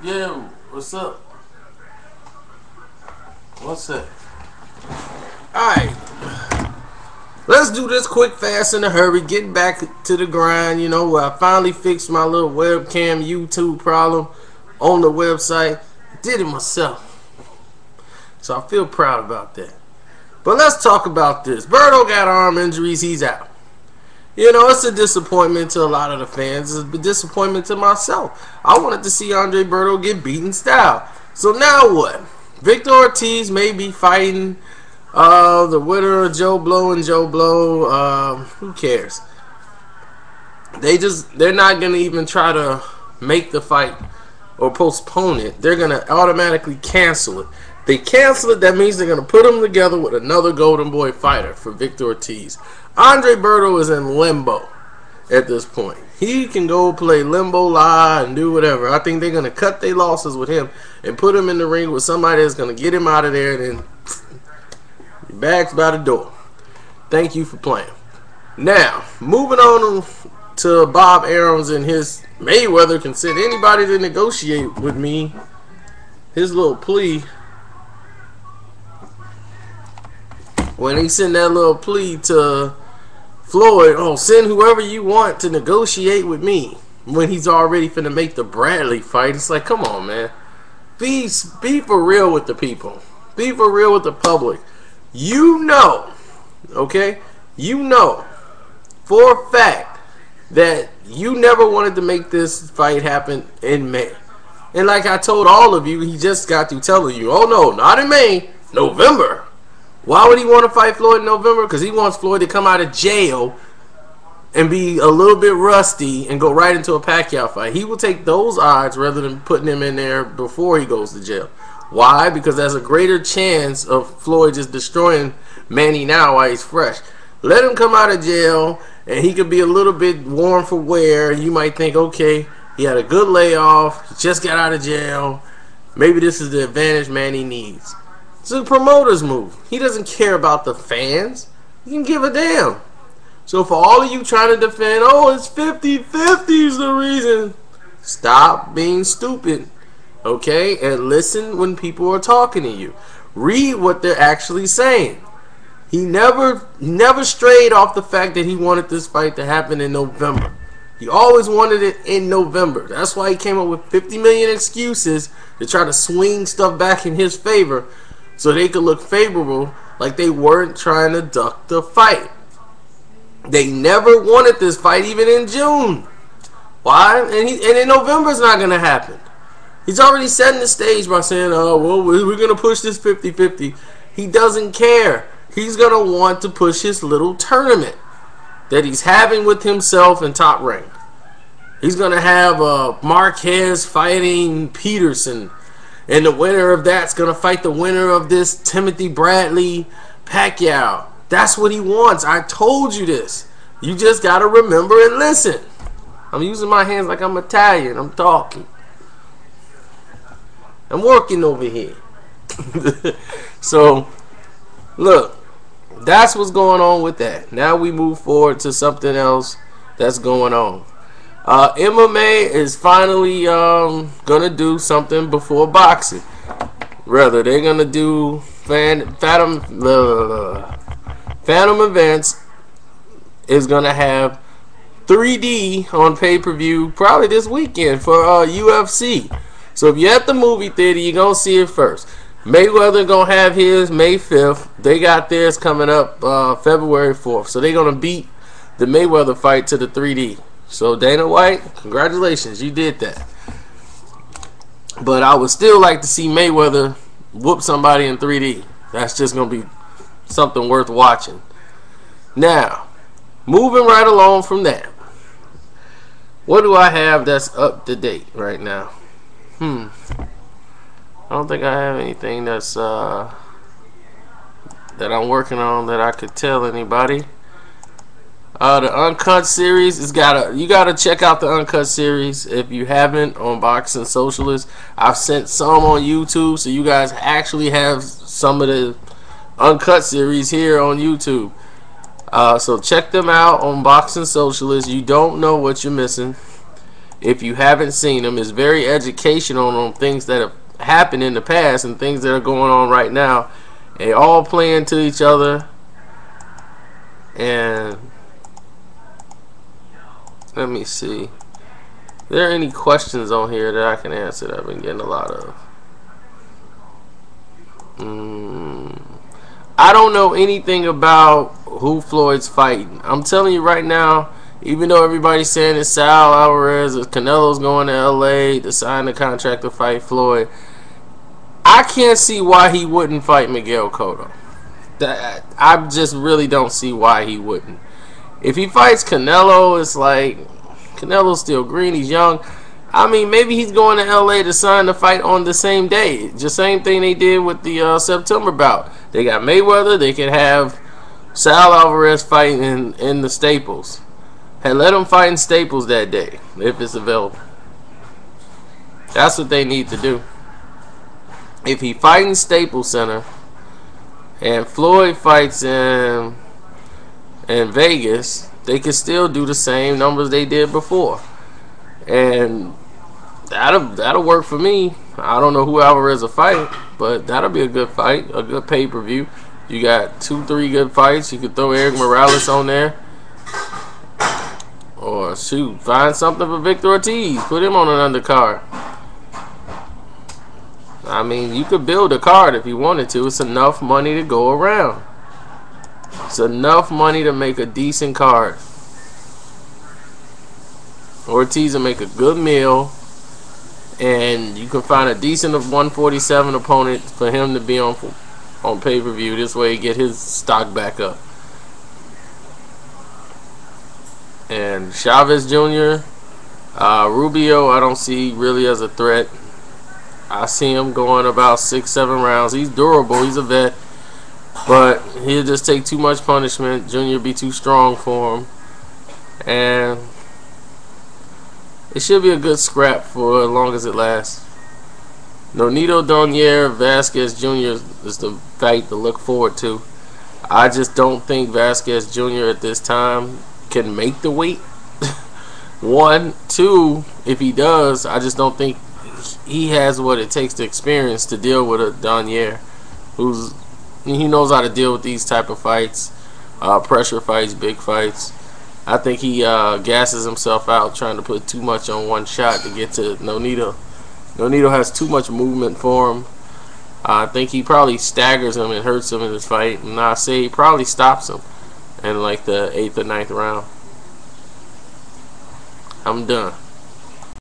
Yo, what's up? What's up? Alright, let's do this quick, fast, in a hurry. Get back to the grind, where I finally fixed my little webcam YouTube problem on the website. Did it myself. So I feel proud about that. But let's talk about this. Berto got arm injuries. He's out. It's a disappointment to a lot of the fans. It's a disappointment to myself. I wanted to see Andre Berto get beaten style. So now what? Victor Ortiz may be fighting the winner of Joe Blow and Joe Blow. Who cares? They're not going to even try to make the fight or postpone it. They're going to automatically cancel it. They cancel it, that means they're going to put them together with another Golden Boy fighter for Victor Ortiz. Andre Berto is in limbo at this point. He can go play limbo lie and do whatever. I think they're going to cut their losses with him and put him in the ring with somebody that's going to get him out of there, and then your bag's by the door. Thank you for playing. Now, moving on to Bob Arum's and his Mayweather can send anybody to negotiate with me. His little plea. When he sent that little plea to Floyd, send whoever you want to negotiate with me, when he's already finna make the Bradley fight. It's like, come on, man. Be for real with the people. Be for real with the public. Okay? For a fact that you never wanted to make this fight happen in May. And like I told all of you, he just got through telling you, oh no, not in May, November. Why would he want to fight Floyd in November? Because he wants Floyd to come out of jail and be a little bit rusty and go right into a Pacquiao fight. He will take those odds rather than putting him in there before he goes to jail. Why? Because there's a greater chance of Floyd just destroying Manny now while he's fresh. Let him come out of jail and he could be a little bit warm for wear. You might think, okay, he had a good layoff. He just got out of jail. Maybe this is the advantage Manny needs. It's a promoter's move. He doesn't care about the fans. He can give a damn. So for all of you trying to defend, it's 50-50 is the reason. Stop being stupid, okay? And listen when people are talking to you. Read what they're actually saying. He never strayed off the fact that he wanted this fight to happen in November. He always wanted it in November. That's why he came up with 50 million excuses to try to swing stuff back in his favor, so they could look favorable, like they weren't trying to duck the fight. They never wanted this fight, even in June. Why? And in November it's not going to happen. He's already setting the stage by saying, we're going to push this 50-50. He doesn't care. He's going to want to push his little tournament that he's having with himself in Top Rank. He's going to have Marquez fighting Peterson. And the winner of that's going to fight the winner of this Timothy Bradley Pacquiao. That's what he wants. I told you this. You just got to remember and listen. I'm using my hands like I'm Italian. I'm talking. I'm working over here. So, look. That's what's going on with that. Now we move forward to something else that's going on. MMA is finally gonna do something before boxing. Rather, they're gonna do Phantom Events is gonna have 3D on pay-per-view probably this weekend for UFC. So if you're at the movie theater, you're gonna see it first. Mayweather gonna have his May 5th. They got theirs coming up February 4th. So they're gonna beat the Mayweather fight to the 3D. So Dana White, congratulations, you did that. But I would still like to see Mayweather whoop somebody in 3D. That's just going to be something worth watching. Now, moving right along from that. What do I have that's up to date right now? I don't think I have anything that's that I'm working on that I could tell anybody. The Uncut series you gotta check out the Uncut series if you haven't on Boxing Socialist. I've sent some on YouTube, so you guys actually have some of the Uncut series here on YouTube. So check them out on Boxing Socialist. You don't know what you're missing. If you haven't seen them, it's very educational on things that have happened in the past and things that are going on right now. They all play into each other. And let me see. Are there any questions on here that I can answer that I've been getting a lot of? I don't know anything about who Floyd's fighting. I'm telling you right now, even though everybody's saying it's Sal Alvarez or Canelo's going to LA to sign the contract to fight Floyd, I can't see why he wouldn't fight Miguel Cotto. I just really don't see why he wouldn't. If he fights Canelo, it's like Canelo's still green, he's young. I mean, maybe he's going to LA to sign the fight on the same day. Just same thing they did with the September bout. They got Mayweather. They can have Sal Alvarez fighting in the Staples. Hey, let him fight in Staples that day if it's available. That's what they need to do. If he fights in Staples Center and Floyd fights in Vegas, they can still do the same numbers they did before. And that'll work for me. I don't know who Alvarez will fight, but that'll be a good fight, a good pay-per-view. You got 2-3 good fights. You could throw Eric Morales on there. Or shoot, find something for Victor Ortiz. Put him on an undercard. I mean, you could build a card if you wanted to. It's enough money to go around. It's enough money to make a decent card. Ortiz will make a good meal, and you can find a decent of 147 opponent for him to be on pay-per-view. This way, he get his stock back up. And Chavez Jr., Rubio, I don't see really as a threat. I see him going about 6-7 rounds. He's durable. He's a vet. But he'll just take too much punishment. Junior be too strong for him. And it should be a good scrap for as long as it lasts. Nonito Donaire, Vasquez Jr. is the fight to look forward to. I just don't think Vasquez Jr. at this time can make the weight. 1, 2, if he does, I just don't think he has what it takes to experience to deal with a Donaire, he knows how to deal with these type of fights, pressure fights, big fights. I think he gasses himself out trying to put too much on one shot to get to Nonito. Nonito has too much movement for him. I think he probably staggers him and hurts him in this fight, and I say he probably stops him in like the 8th or 9th round. I'm done.